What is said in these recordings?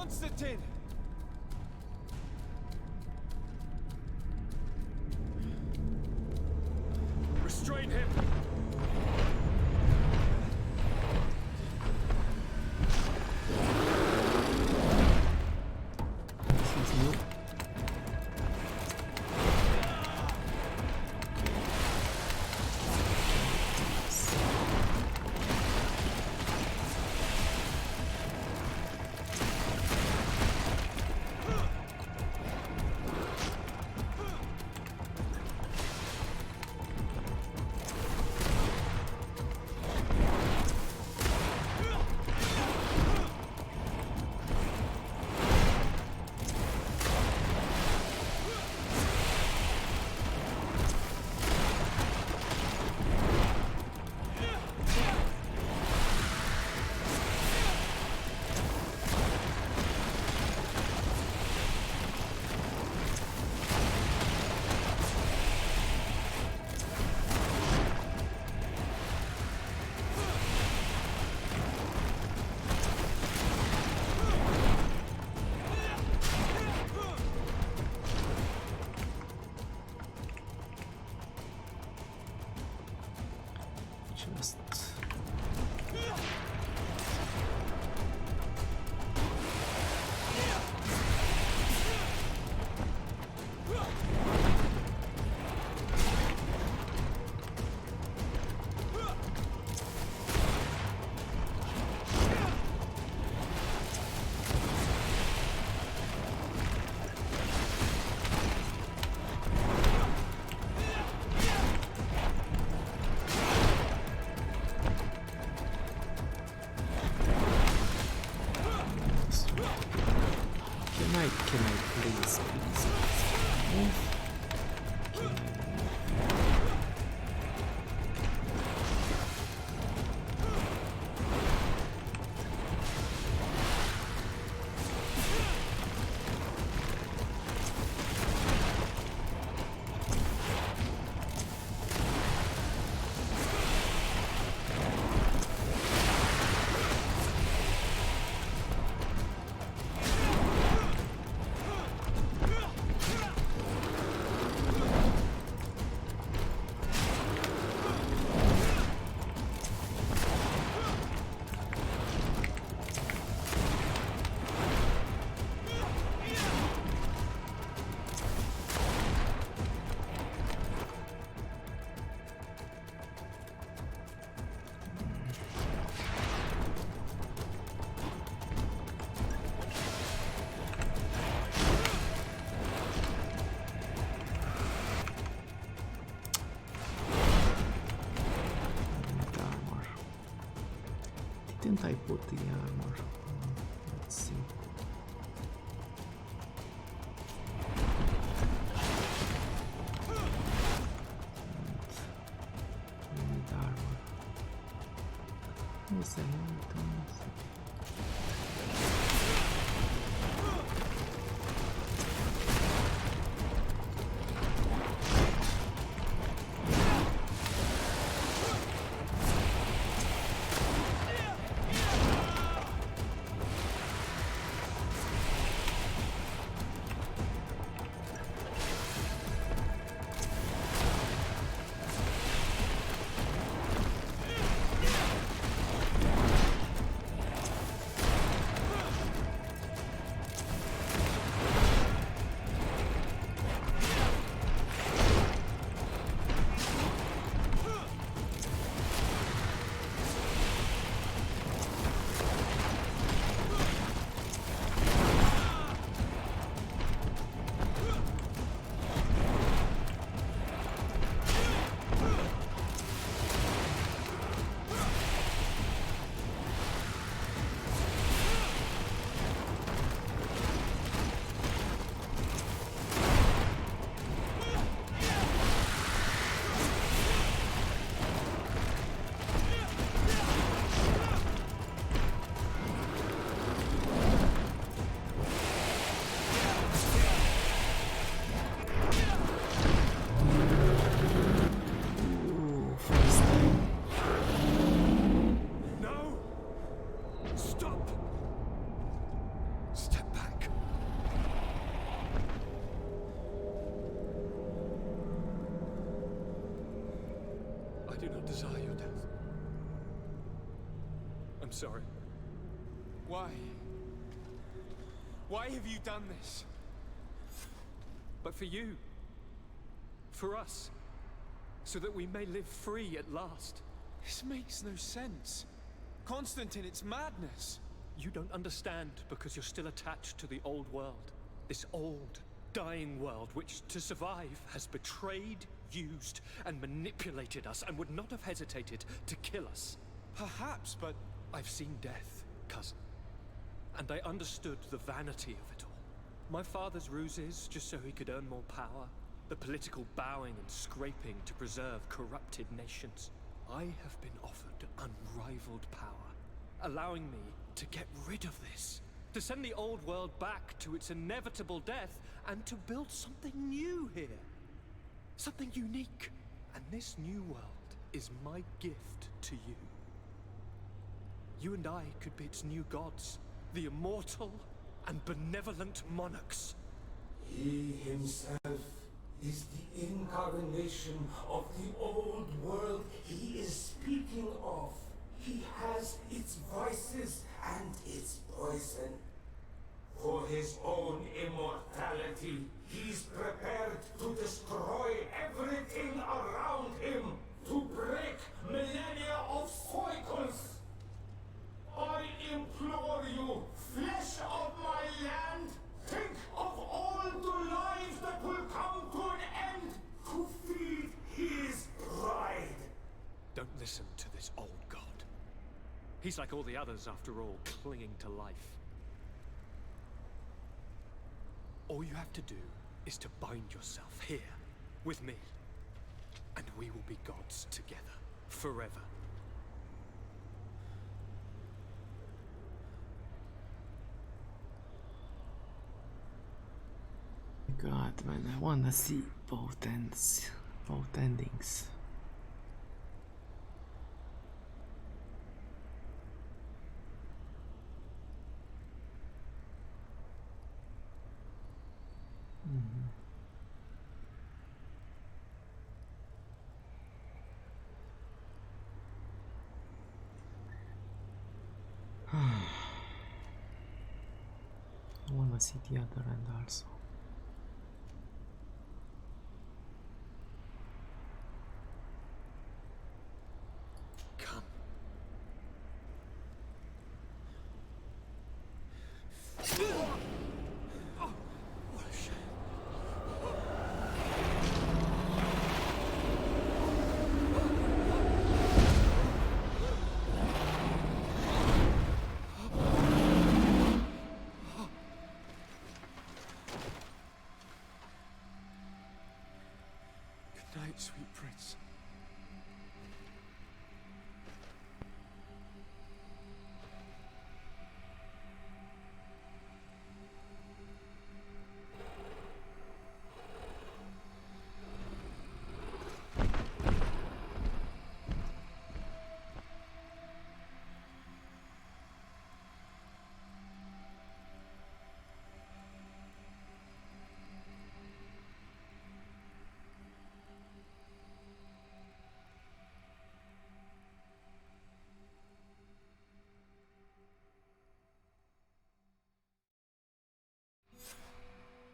Constantine! Restrain him! Can I please move? Didn't I put the armor? Let's see. We need armor. What's the hell? I do not desire your death. I'm sorry. Why? Why have you done this? But for you. For us. So that we may live free at last. This makes no sense. Constantine, it's madness. You don't understand because you're still attached to the old world. This old, dying world which, to survive, has betrayed, used, and manipulated us and would not have hesitated to kill us. Perhaps, but I've seen death, cousin. And I understood the vanity of it all. My father's ruses just so he could earn more power. The political bowing and scraping to preserve corrupted nations. I have been offered unrivaled power, allowing me to get rid of this. To send the old world back to its inevitable death and to build something new here. Something unique. And this new world is my gift to you. You and I could be its new gods, the immortal and benevolent monarchs. He himself is the incarnation of the old world he is speaking of. He has its vices and its poison. For his own immortality, he's prepared to destroy everything around him, to break millennia of cycles. I implore you, flesh of my land, think of all the lives that will come to an end to feed his pride. Don't listen to this old god. He's like all the others, after all, clinging to life. All you have to do is to bind yourself here, with me. And we will be gods together, forever. God, man, I wanna see both ends, both endings. I wanna see the other end also. Come. Oh, what a shame. good night, sweet prince.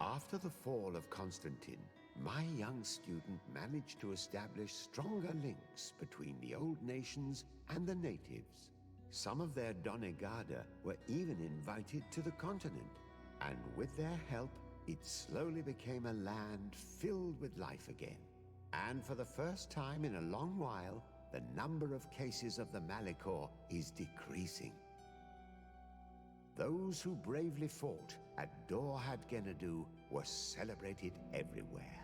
After the fall of Constantine, my young student managed to establish stronger links between the old nations and the natives. Some of their donegada were even invited to the continent, and with their help, it slowly became a land filled with life again. And for the first time in a long while, the number of cases of the Malichor is decreasing. Those who bravely fought at Dor had Gennadu were celebrated everywhere.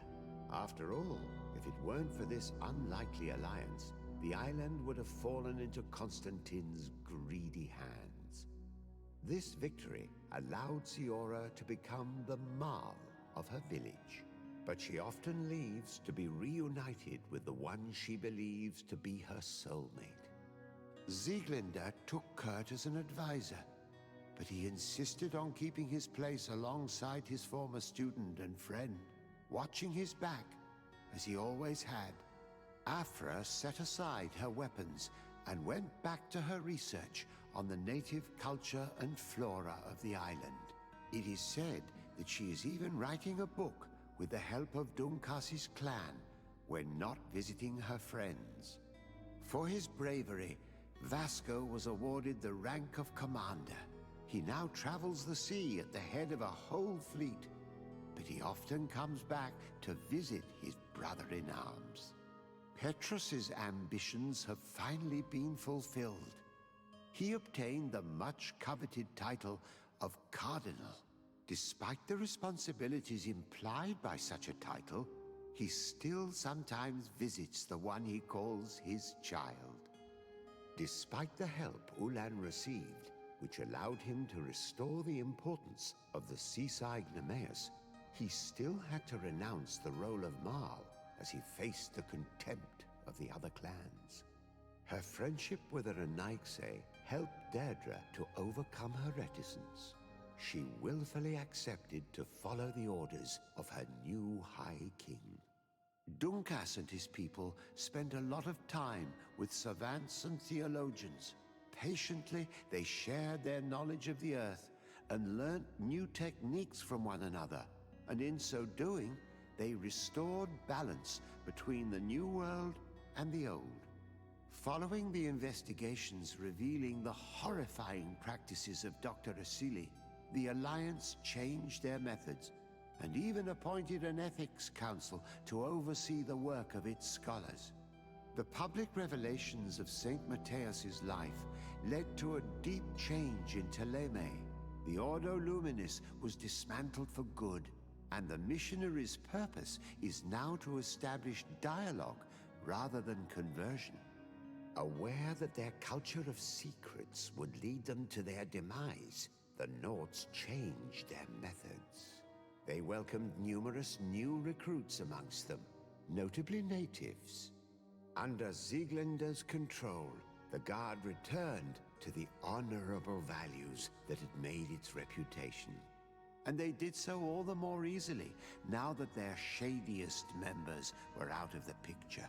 After all, if it weren't for this unlikely alliance, the island would have fallen into Constantine's greedy hands. This victory allowed Siora to become the Mal of her village, but she often leaves to be reunited with the one she believes to be her soulmate. Sieglinde took Kurt as an advisor, but he insisted on keeping his place alongside his former student and friend, watching his back, as he always had, Afra set aside her weapons and went back to her research on the native culture and flora of the island. It is said that she is even writing a book with the help of Dunkas's clan when not visiting her friends. For his bravery, Vasco was awarded the rank of commander. He now travels the sea at the head of a whole fleet, but he often comes back to visit his brother-in-arms. Petrus's ambitions have finally been fulfilled. He obtained the much-coveted title of Cardinal. Despite the responsibilities implied by such a title, he still sometimes visits the one he calls his child. Despite the help Ulan received, which allowed him to restore the importance of the seaside Nemeus, he still had to renounce the role of Marl as he faced the contempt of the other clans. Her friendship with Aranaxe helped Deirdre to overcome her reticence. She willfully accepted to follow the orders of her new High King. Dunkas and his people spent a lot of time with savants and theologians. Patiently, they shared their knowledge of the Earth and learnt new techniques from one another, and in so doing, they restored balance between the New World and the Old. Following the investigations revealing the horrifying practices of Dr. Asili, the Alliance changed their methods and even appointed an ethics council to oversee the work of its scholars. The public revelations of Saint Matthias's life led to a deep change in Teleme. The Ordo Luminis was dismantled for good, and the missionaries' purpose is now to establish dialogue rather than conversion. Aware that their culture of secrets would lead them to their demise, the Nords changed their methods. They welcomed numerous new recruits amongst them, notably natives. Under Sieglinder's control, the Guard returned to the honorable values that had made its reputation. And they did so all the more easily now that their shadiest members were out of the picture.